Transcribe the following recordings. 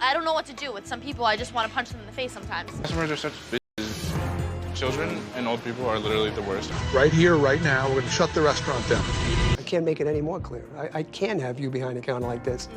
I don't know what to do. With some people, I just want to punch them in the face sometimes. Customers are such bitches. Children and old people are literally the worst. Right here, right now, we're going to shut the restaurant down. I can't make it any more clear. I can't have you behind a counter like this.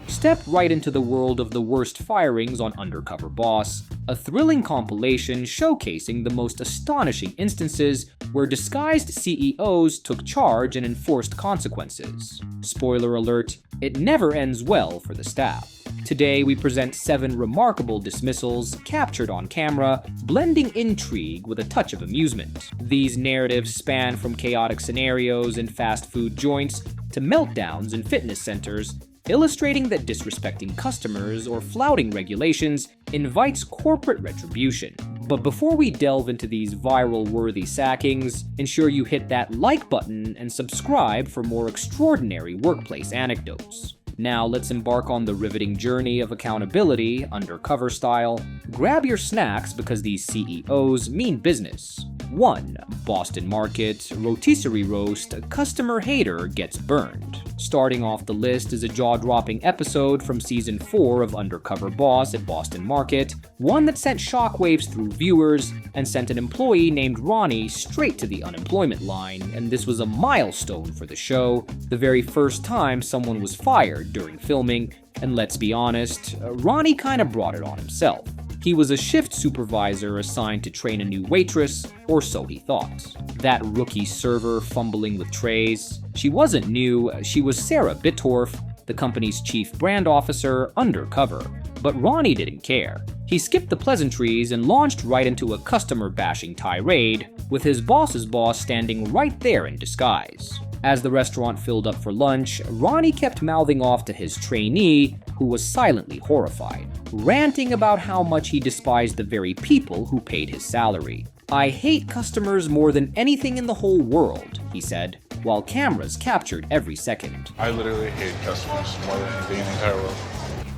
Step right into the world of the worst firings on Undercover Boss, a thrilling compilation showcasing the most astonishing instances where disguised CEOs took charge and enforced consequences. Spoiler alert, it never ends well for the staff. Today we present 7 remarkable dismissals captured on camera, blending intrigue with a touch of amusement. These narratives span from chaotic scenarios in fast food joints to meltdowns in fitness centers, illustrating that disrespecting customers or flouting regulations invites corporate retribution. But before we delve into these viral-worthy sackings, ensure you hit that like button and subscribe for more extraordinary workplace anecdotes. Now let's embark on the riveting journey of accountability, undercover style. Grab your snacks because these CEOs mean business. 1. Boston Market, rotisserie roast, customer hater gets burned. Starting off the list is a jaw-dropping episode from Season 4 of Undercover Boss at Boston Market, one that sent shockwaves through viewers and sent an employee named Ronnie straight to the unemployment line, and this was a milestone for the show, the very first time someone was fired during filming, and let's be honest, Ronnie kinda brought it on himself. He was a shift supervisor assigned to train a new waitress, or so he thought. That rookie server fumbling with trays. She wasn't new, she was Sarah Bittorf, the company's chief brand officer, undercover. But Ronnie didn't care. He skipped the pleasantries and launched right into a customer-bashing tirade, with his boss's boss standing right there in disguise. As the restaurant filled up for lunch, Ronnie kept mouthing off to his trainee, who was silently horrified, ranting about how much he despised the very people who paid his salary. "I hate customers more than anything in the whole world," he said, while cameras captured every second. I literally hate customers more than anything in the entire world.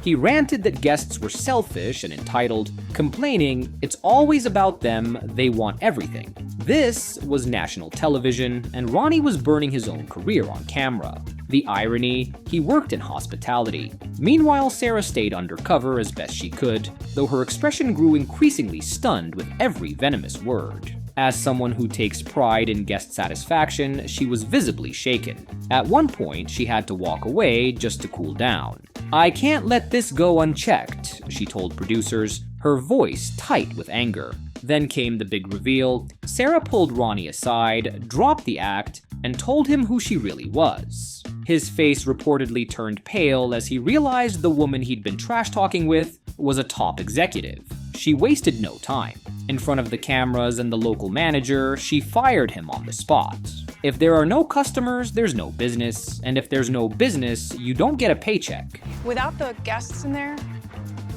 He ranted that guests were selfish and entitled, complaining, "It's always about them, they want everything." This was national television, and Ronnie was burning his own career on camera. The irony, he worked in hospitality. Meanwhile, Sarah stayed undercover as best she could, though her expression grew increasingly stunned with every venomous word. As someone who takes pride in guest satisfaction, she was visibly shaken. At one point, she had to walk away just to cool down. "I can't let this go unchecked," she told producers, her voice tight with anger. Then came the big reveal. Sarah pulled Ronnie aside, dropped the act, and told him who she really was. His face reportedly turned pale as he realized the woman he'd been trash-talking with was a top executive. She wasted no time. In front of the cameras and the local manager, she fired him on the spot. If there are no customers, there's no business, and if there's no business, you don't get a paycheck. Without the guests in there,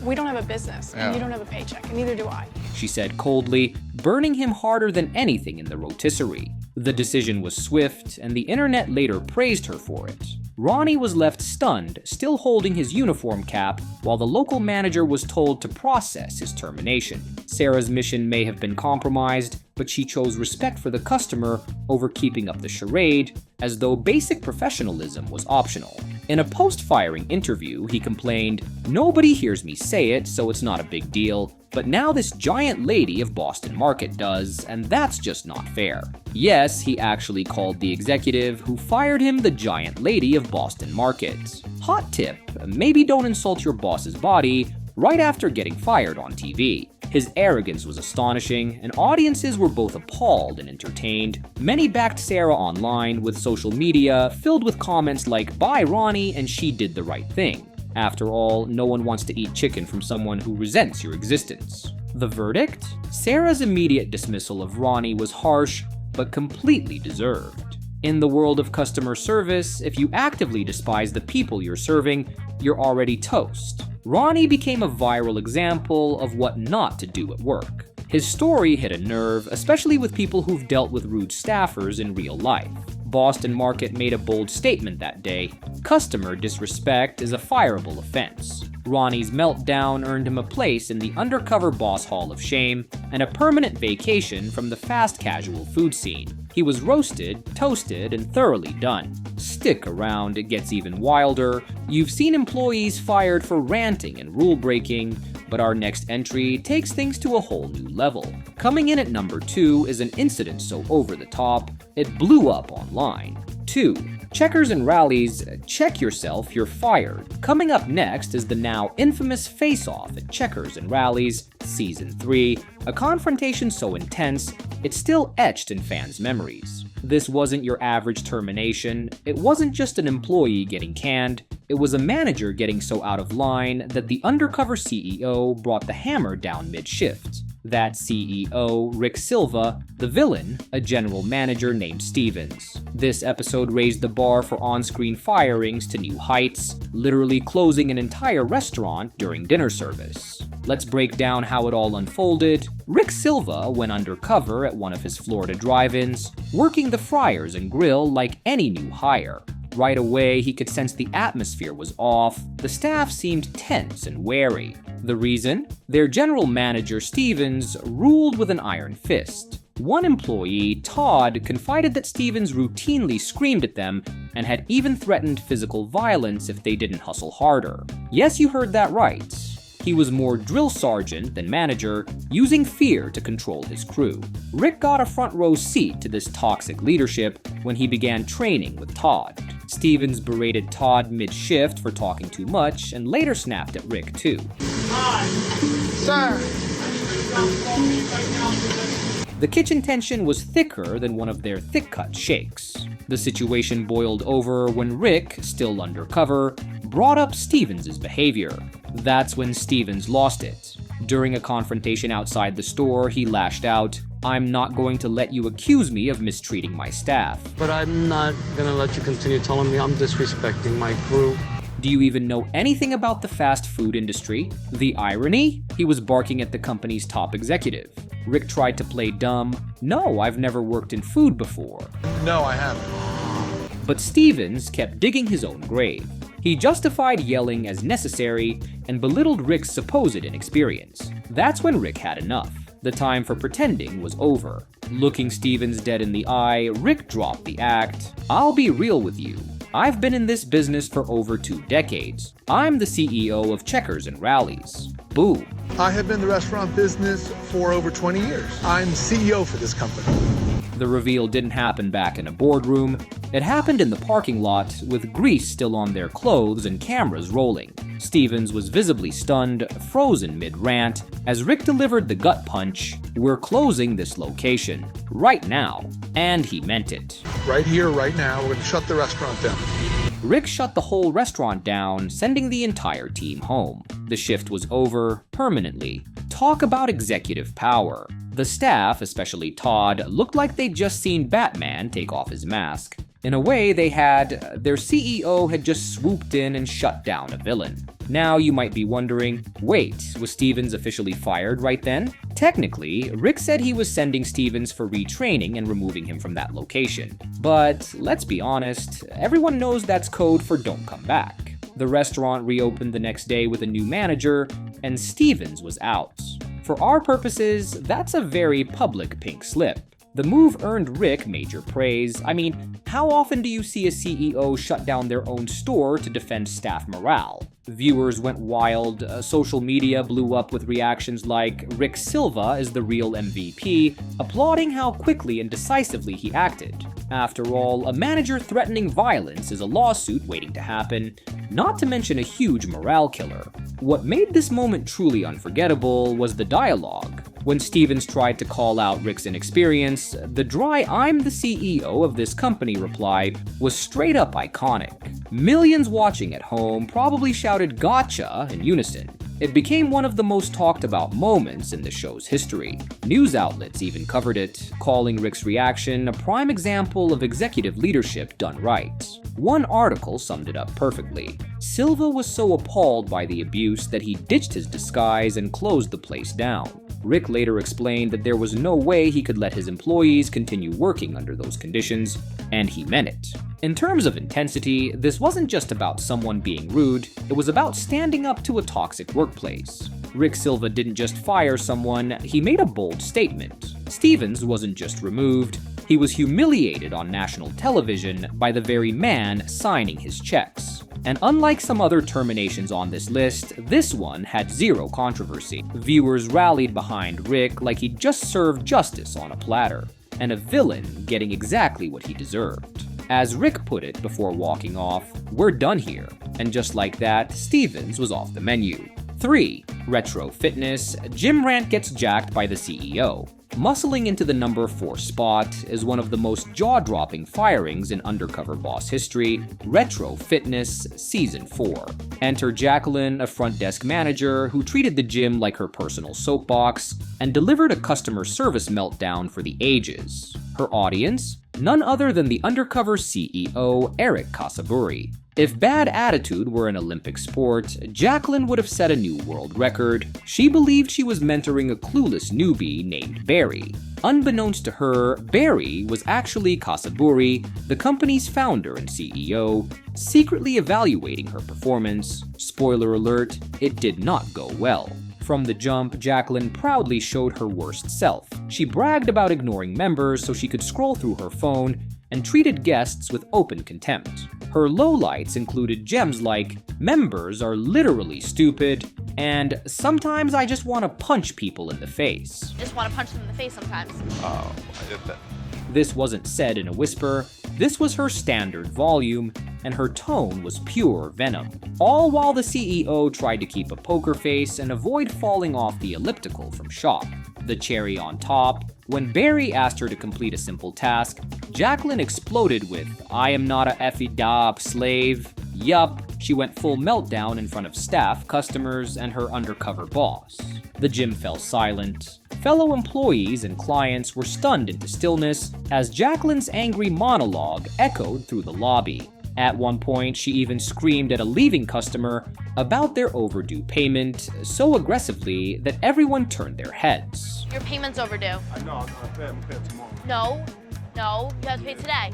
we don't have a business, and you don't have a paycheck, and neither do I. She said coldly, burning him harder than anything in the rotisserie. The decision was swift, and the internet later praised her for it. Ronnie was left stunned, still holding his uniform cap, while the local manager was told to process his termination. Sarah's mission may have been compromised, but she chose respect for the customer over keeping up the charade, as though basic professionalism was optional. In a post-firing interview, he complained, "Nobody hears me say it, so it's not a big deal, but now this giant lady of Boston Market does, and that's just not fair." Yes, he actually called the executive who fired him the giant lady of Boston Market. Hot tip, maybe don't insult your boss's body right after getting fired on TV. His arrogance was astonishing, and audiences were both appalled and entertained. Many backed Sarah online, with social media filled with comments like, "Bye Ronnie, and she did the right thing." After all, no one wants to eat chicken from someone who resents your existence. The verdict? Sarah's immediate dismissal of Ronnie was harsh, but completely deserved. In the world of customer service, if you actively despise the people you're serving, you're already toast. Ronnie became a viral example of what not to do at work. His story hit a nerve, especially with people who've dealt with rude staffers in real life. Boston Market made a bold statement that day. Customer disrespect is a fireable offense. Ronnie's meltdown earned him a place in the Undercover Boss Hall of Shame and a permanent vacation from the fast casual food scene. He was roasted, toasted, and thoroughly done. Stick around, it gets even wilder. You've seen employees fired for ranting and rule breaking, but our next entry takes things to a whole new level. Coming in at number 2 is an incident so over the top, it blew up online. 2. Checkers and Rallies, check yourself, you're fired. Coming up next is the now infamous face-off at Checkers and Rallies, Season 3, a confrontation so intense, it's still etched in fans' memories. This wasn't your average termination, it wasn't just an employee getting canned, it was a manager getting so out of line that the undercover CEO brought the hammer down mid-shift. That CEO, Rick Silva, the villain, a general manager named Stevens. This episode raised the bar for on-screen firings to new heights, literally closing an entire restaurant during dinner service. Let's break down how it all unfolded. Rick Silva went undercover at one of his Florida drive-ins, working the fryers and grill like any new hire. Right away, he could sense the atmosphere was off. The staff seemed tense and wary. The reason? Their general manager, Stevens, ruled with an iron fist. One employee, Todd, confided that Stevens routinely screamed at them and had even threatened physical violence if they didn't hustle harder. Yes, you heard that right. He was more drill sergeant than manager, using fear to control his crew. Rick got a front row seat to this toxic leadership when he began training with Todd. Stevens berated Todd mid-shift for talking too much and later snapped at Rick too. Sir! The kitchen tension was thicker than one of their thick-cut shakes. The situation boiled over when Rick, still undercover, brought up Stevens' behavior. That's when Stevens lost it. During a confrontation outside the store, he lashed out, "I'm not going to let you accuse me of mistreating my staff." But I'm not gonna let you continue telling me I'm disrespecting my crew. Do you even know anything about the fast food industry? The irony? He was barking at the company's top executive. Rick tried to play dumb. "No, I've never worked in food before." No, I haven't. But Stevens kept digging his own grave. He justified yelling as necessary and belittled Rick's supposed inexperience. That's when Rick had enough. The time for pretending was over. Looking Stevens dead in the eye, Rick dropped the act. "I'll be real with you. I've been in this business for over 2 decades. I'm the CEO of Checkers and Rallies." Boom. I have been in the restaurant business for over 20 years. I'm CEO for this company. The reveal didn't happen back in a boardroom. It happened in the parking lot, with grease still on their clothes and cameras rolling. Stevens was visibly stunned, frozen mid-rant, as Rick delivered the gut punch. "We're closing this location. Right now." And he meant it. Right here, right now, we're going to shut the restaurant down. Rick shut the whole restaurant down, sending the entire team home. The shift was over, permanently. Talk about executive power. The staff, especially Todd, looked like they'd just seen Batman take off his mask. In a way, their CEO had just swooped in and shut down a villain. Now you might be wondering, wait, was Stevens officially fired right then? Technically, Rick said he was sending Stevens for retraining and removing him from that location. But let's be honest, everyone knows that's code for don't come back. The restaurant reopened the next day with a new manager, and Stevens was out. For our purposes, that's a very public pink slip. The move earned Rick major praise. I mean, how often do you see a CEO shut down their own store to defend staff morale? Viewers went wild, social media blew up with reactions like, "Rick Silva is the real MVP," applauding how quickly and decisively he acted. After all, a manager threatening violence is a lawsuit waiting to happen, not to mention a huge morale killer. What made this moment truly unforgettable was the dialogue. When Stevens tried to call out Rick's inexperience, the dry "I'm the CEO of this company" reply was straight up iconic. Millions watching at home probably shouted "gotcha" in unison. It became one of the most talked about moments in the show's history. News outlets even covered it, calling Rick's reaction a prime example of executive leadership done right. One article summed it up perfectly. Silva was so appalled by the abuse that he ditched his disguise and closed the place down. Rick later explained that there was no way he could let his employees continue working under those conditions, and he meant it. In terms of intensity, this wasn't just about someone being rude, it was about standing up to a toxic workplace. Rick Silva didn't just fire someone, he made a bold statement. Stevens wasn't just removed, He was humiliated on national television by the very man signing his checks. And unlike some other terminations on this list, this one had zero controversy. Viewers rallied behind Rick like he'd just served justice on a platter, and a villain getting exactly what he deserved. As Rick put it before walking off, "We're done here." And just like that, Stevens was off the menu. 3. Retro fitness. Gym rant gets jacked by the CEO. Muscling into the number 4 spot is one of the most jaw-dropping firings in Undercover Boss history, Retro Fitness Season 4. Enter Jacqueline, a front desk manager who treated the gym like her personal soapbox and delivered a customer service meltdown for the ages. Her audience? None other than the undercover CEO, Eric Casaburi. If bad attitude were an Olympic sport, Jacqueline would have set a new world record. She believed she was mentoring a clueless newbie named Barry. Unbeknownst to her, Barry was actually Casaburi, the company's founder and CEO, secretly evaluating her performance. Spoiler alert, it did not go well. From the jump, Jacqueline proudly showed her worst self. She bragged about ignoring members so she could scroll through her phone and treated guests with open contempt. Her lowlights included gems like, "Members are literally stupid," and "Sometimes I just want to punch people in the face." Just want to punch them in the face sometimes. Oh, I did that. This wasn't said in a whisper, this was her standard volume, and her tone was pure venom. All while the CEO tried to keep a poker face and avoid falling off the elliptical from shock. The cherry on top, when Barry asked her to complete a simple task, Jacqueline exploded with, "I am not a effie dop slave." Yup, she went full meltdown in front of staff, customers, and her undercover boss. The gym fell silent. Fellow employees and clients were stunned into stillness as Jacqueline's angry monologue echoed through the lobby. At one point, she even screamed at a leaving customer about their overdue payment so aggressively that everyone turned their heads. Your payment's overdue. I know, I'm gonna pay it tomorrow. No, you have to pay today.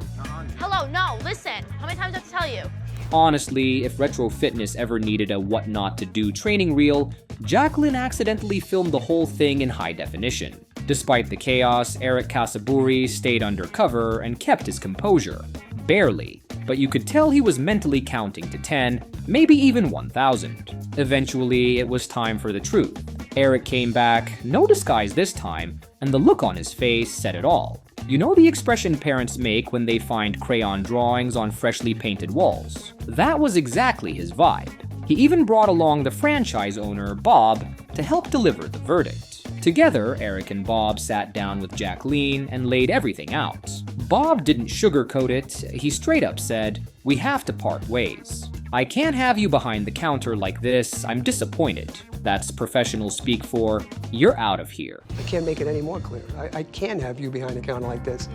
Hello, no, listen. How many times do I have to tell you? Honestly, if Retro Fitness ever needed a what not to do training reel, Jacqueline accidentally filmed the whole thing in high definition. Despite the chaos, Eric Casaburi stayed undercover and kept his composure. Barely, but you could tell he was mentally counting to 10, maybe even 1,000. Eventually, it was time for the truth. Eric came back, no disguise this time, and the look on his face said it all. You know the expression parents make when they find crayon drawings on freshly painted walls? That was exactly his vibe. He even brought along the franchise owner, Bob, to help deliver the verdict. Together, Eric and Bob sat down with Jacqueline and laid everything out. Bob didn't sugarcoat it, he straight up said, "We have to part ways. I can't have you behind the counter like this, I'm disappointed." That's professional speak for, "You're out of here." I can't make it any more clear. I can't have you behind a counter like this.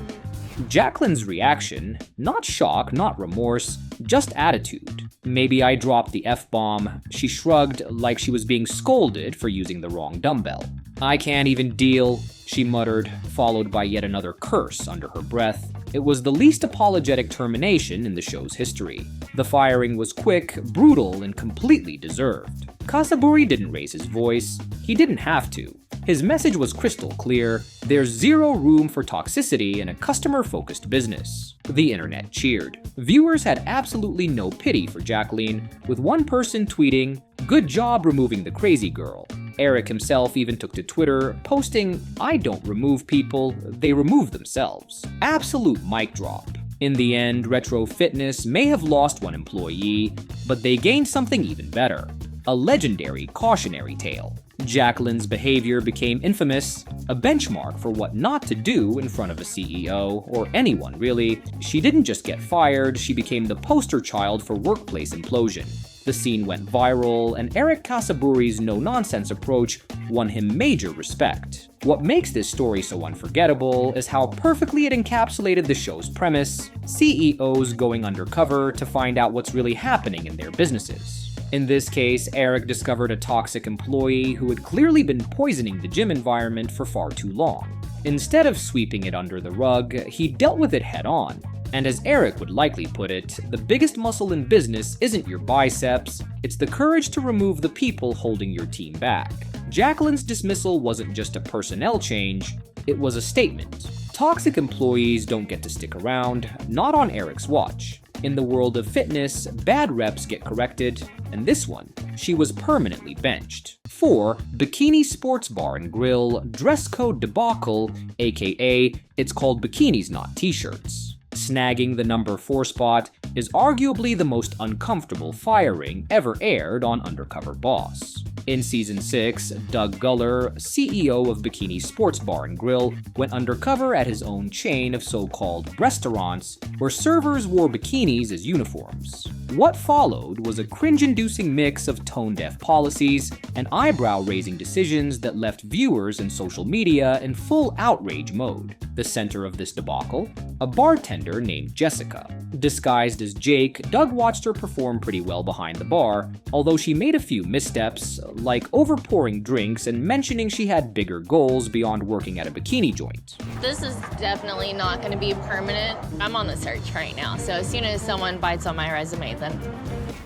Jacqueline's reaction, not shock, not remorse, just attitude. "Maybe I dropped the F-bomb." She shrugged like she was being scolded for using the wrong dumbbell. "I can't even deal," she muttered, followed by yet another curse under her breath. It was the least apologetic termination in the show's history. The firing was quick, brutal, and completely deserved. Casaburi didn't raise his voice. He didn't have to. His message was crystal clear: there's zero room for toxicity in a customer-focused business. The internet cheered. Viewers had absolutely no pity for Jacqueline, with one person tweeting, "Good job removing the crazy girl." Eric himself even took to Twitter, posting, "I don't remove people, they remove themselves." Absolute mic drop. In the end, Retro Fitness may have lost one employee, but they gained something even better: a legendary cautionary tale. Jacqueline's behavior became infamous, a benchmark for what not to do in front of a CEO, or anyone really. She didn't just get fired, she became the poster child for workplace implosion. The scene went viral, and Eric Casaburi's no-nonsense approach won him major respect. What makes this story so unforgettable is how perfectly it encapsulated the show's premise: CEOs going undercover to find out what's really happening in their businesses. In this case, Eric discovered a toxic employee who had clearly been poisoning the gym environment for far too long. Instead of sweeping it under the rug, he dealt with it head-on. And as Eric would likely put it, the biggest muscle in business isn't your biceps, it's the courage to remove the people holding your team back. Jacqueline's dismissal wasn't just a personnel change, it was a statement. Toxic employees don't get to stick around, not on Eric's watch. In the world of fitness, bad reps get corrected, and this one, she was permanently benched. 4. Bikini Sports Bar and Grill Dress Code Debacle, aka it's called Bikinis Not T-Shirts. Snagging the number 4 spot is arguably the most uncomfortable firing ever aired on Undercover Boss. In Season 6, Doug Guller, CEO of Bikini Sports Bar and Grill, went undercover at his own chain of so-called restaurants where servers wore bikinis as uniforms. What followed was a cringe-inducing mix of tone-deaf policies and eyebrow-raising decisions that left viewers and social media in full outrage mode. The center of this debacle? A bartender named Jessica. Disguised as Jake, Doug watched her perform pretty well behind the bar, although she made a few missteps, like overpouring drinks and mentioning she had bigger goals beyond working at a bikini joint. This is definitely not going to be permanent. I'm on the search right now, so as soon as someone bites on my resume, then.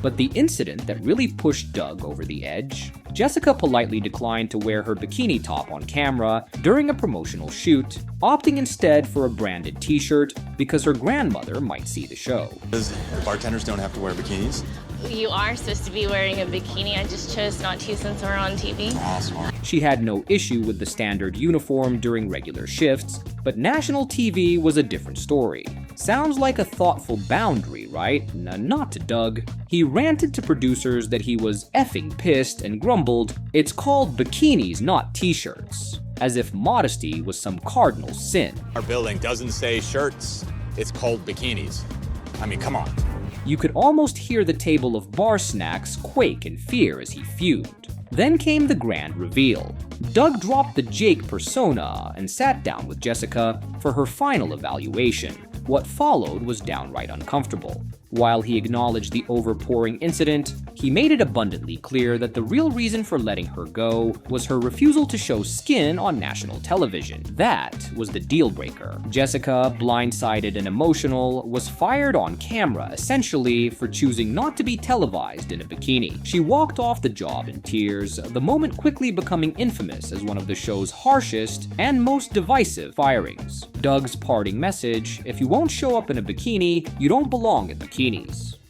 But the incident that really pushed Doug over the edge? Jessica politely declined to wear her bikini top on camera during a promotional shoot, opting instead for a branded t-shirt because her grandmother might see the show. Bartenders don't have to wear bikinis? You are supposed to be wearing a bikini. I just chose not to since we're on TV. Awesome. She had no issue with the standard uniform during regular shifts, but national TV was a different story. Sounds like a thoughtful boundary, right? Not to Doug. He ranted to producers that he was effing pissed and grumbled, "It's called bikinis, not t-shirts," as if modesty was some cardinal sin. Our building doesn't say shirts, it's called bikinis. I mean, come on. You could almost hear the table of bar snacks quake in fear as he fumed. Then came the grand reveal. Doug dropped the Jake persona and sat down with Jessica for her final evaluation. What followed was downright uncomfortable. While he acknowledged the overpouring incident, he made it abundantly clear that the real reason for letting her go was her refusal to show skin on national television. That was the deal breaker. Jessica, blindsided and emotional, was fired on camera essentially for choosing not to be televised in a bikini. She walked off the job in tears, the moment quickly becoming infamous as one of the show's harshest and most divisive firings. Doug's parting message: if you won't show up in a bikini, you don't belong at bikinis.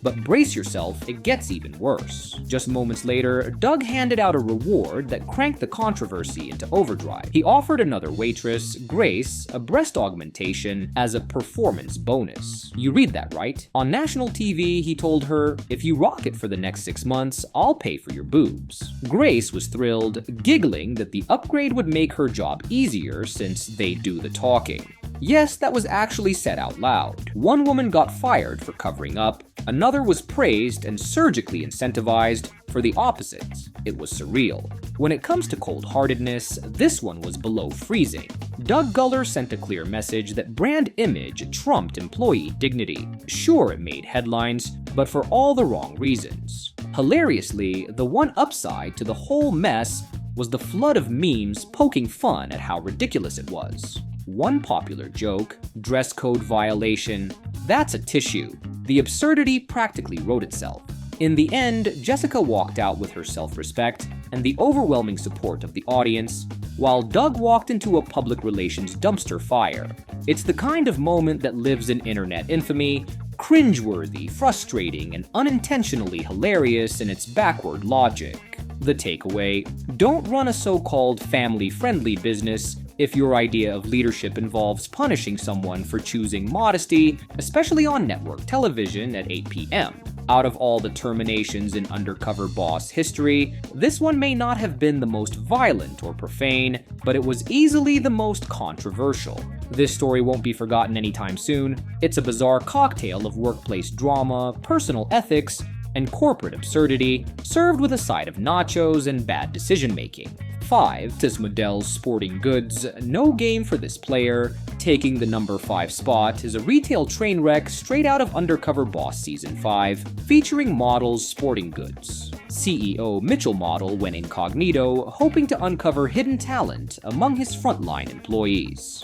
But brace yourself, it gets even worse. Just moments later, Doug handed out a reward that cranked the controversy into overdrive. He offered another waitress, Grace, a breast augmentation as a performance bonus. You read that right? On national TV, he told her, "If you rock it for the next 6 months, I'll pay for your boobs." Grace was thrilled, giggling that the upgrade would make her job easier since they do the talking. Yes, that was actually said out loud. One woman got fired for covering up, another was praised and surgically incentivized for the opposite. It was surreal. When it comes to cold-heartedness, this one was below freezing. Doug Guller sent a clear message that brand image trumped employee dignity. Sure, it made headlines, but for all the wrong reasons. Hilariously, the one upside to the whole mess was the flood of memes poking fun at how ridiculous it was. One popular joke, dress code violation, that's a tissue. The absurdity practically wrote itself. In the end, Jessica walked out with her self-respect and the overwhelming support of the audience, while Doug walked into a public relations dumpster fire. It's the kind of moment that lives in internet infamy, cringeworthy, frustrating, and unintentionally hilarious in its backward logic. The takeaway: don't run a so-called family-friendly business if your idea of leadership involves punishing someone for choosing modesty, especially on network television at 8 p.m. Out of all the terminations in Undercover Boss history, this one may not have been the most violent or profane, but it was easily the most controversial. This story won't be forgotten anytime soon. It's a bizarre cocktail of workplace drama, personal ethics, and corporate absurdity, served with a side of nachos and bad decision-making. 5. This Model's Sporting Goods, no game for this player. Taking the number 5 spot is a retail train wreck straight out of Undercover Boss Season 5, featuring Model's Sporting Goods. CEO Mitchell Model went incognito, hoping to uncover hidden talent among his frontline employees.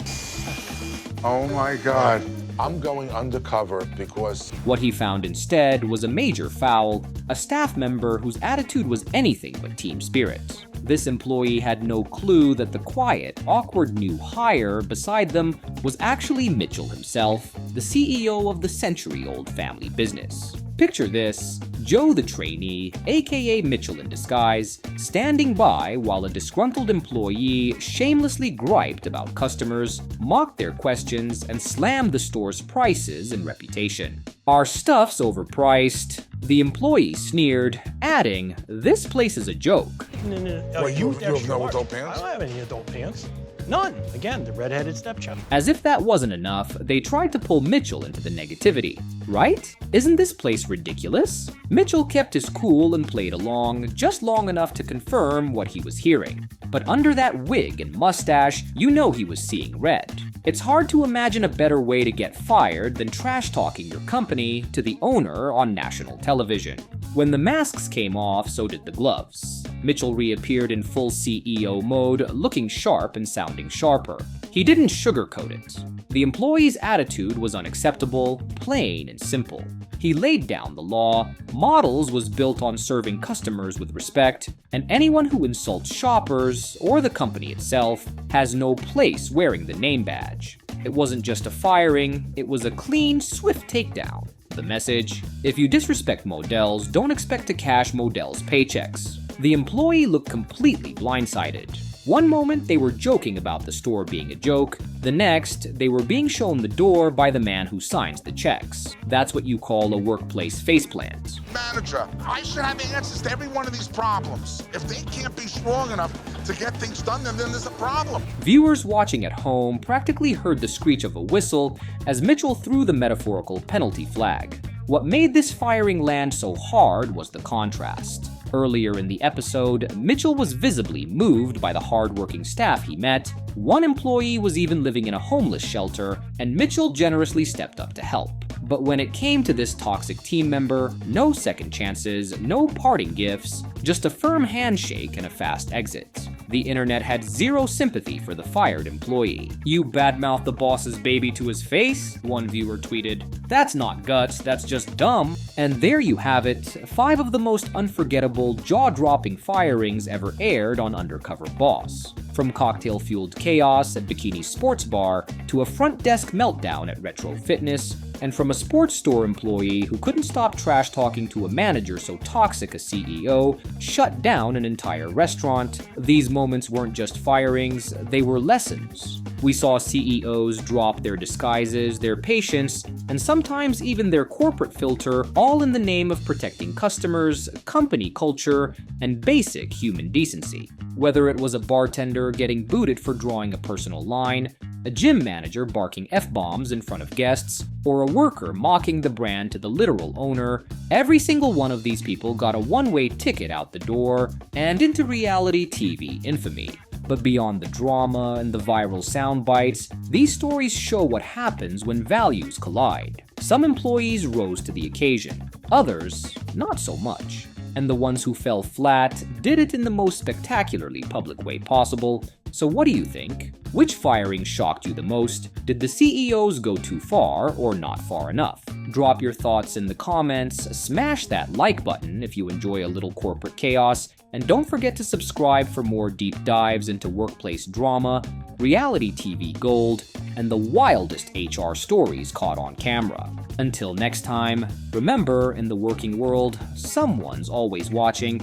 Oh my God. I'm going undercover because... What he found instead was a major foul, a staff member whose attitude was anything but team spirit. This employee had no clue that the quiet, awkward new hire beside them was actually Mitchell himself, the CEO of the century-old family business. Picture this: Joe the trainee, aka Mitchell in disguise, standing by while a disgruntled employee shamelessly griped about customers, mocked their questions, and slammed the store's prices and reputation. "Our stuff's overpriced," the employee sneered, adding, "This place is a joke." Well, you have no adult pants? I don't have any adult pants. None. Again, the redheaded stepchild. As if that wasn't enough, they tried to pull Mitchell into the negativity. Right? Isn't this place ridiculous? Mitchell kept his cool and played along, just long enough to confirm what he was hearing. But under that wig and mustache, you know he was seeing red. It's hard to imagine a better way to get fired than trash-talking your company to the owner on national television. When the masks came off, so did the gloves. Mitchell reappeared in full CEO mode, looking sharp and sounding sharper. He didn't sugarcoat it. The employee's attitude was unacceptable, plain and simple. He laid down the law, Models was built on serving customers with respect, and anyone who insults shoppers, or the company itself, has no place wearing the name badge. It wasn't just a firing, it was a clean, swift takedown. The message: if you disrespect Models, don't expect to cash Models' paychecks. The employee looked completely blindsided. One moment they were joking about the store being a joke, the next they were being shown the door by the man who signs the checks. That's what you call a workplace faceplant. Manager, I should have answers to every one of these problems. If they can't be strong enough to get things done, then there's a problem. Viewers watching at home practically heard the screech of a whistle as Mitchell threw the metaphorical penalty flag. What made this firing land so hard was the contrast. Earlier in the episode, Mitchell was visibly moved by the hard-working staff he met. One employee was even living in a homeless shelter, and Mitchell generously stepped up to help. But when it came to this toxic team member, no second chances, no parting gifts, just a firm handshake and a fast exit. The internet had zero sympathy for the fired employee. "You badmouth the boss's baby to his face?" one viewer tweeted. "That's not guts, that's just dumb." And there you have it, 5 of the most unforgettable, jaw-dropping firings ever aired on Undercover Boss. From cocktail-fueled chaos at Bikini Sports Bar to a front desk meltdown at Retro Fitness, and from a sports store employee who couldn't stop trash-talking to a manager so toxic a CEO shut down an entire restaurant, these moments weren't just firings, they were lessons. We saw CEOs drop their disguises, their patience, and sometimes even their corporate filter, all in the name of protecting customers, company culture, and basic human decency. Whether it was a bartender getting booted for drawing a personal line, a gym manager barking F-bombs in front of guests, or a worker mocking the brand to the literal owner, every single one of these people got a one-way ticket out the door and into reality TV infamy. But beyond the drama and the viral sound bites, these stories show what happens when values collide. Some employees rose to the occasion, others not so much. And the ones who fell flat did it in the most spectacularly public way possible. So what do you think? Which firing shocked you the most? Did the CEOs go too far or not far enough? Drop your thoughts in the comments, smash that like button if you enjoy a little corporate chaos, and don't forget to subscribe for more deep dives into workplace drama, reality TV gold, and the wildest HR stories caught on camera. Until next time, remember, in the working world, someone's always watching,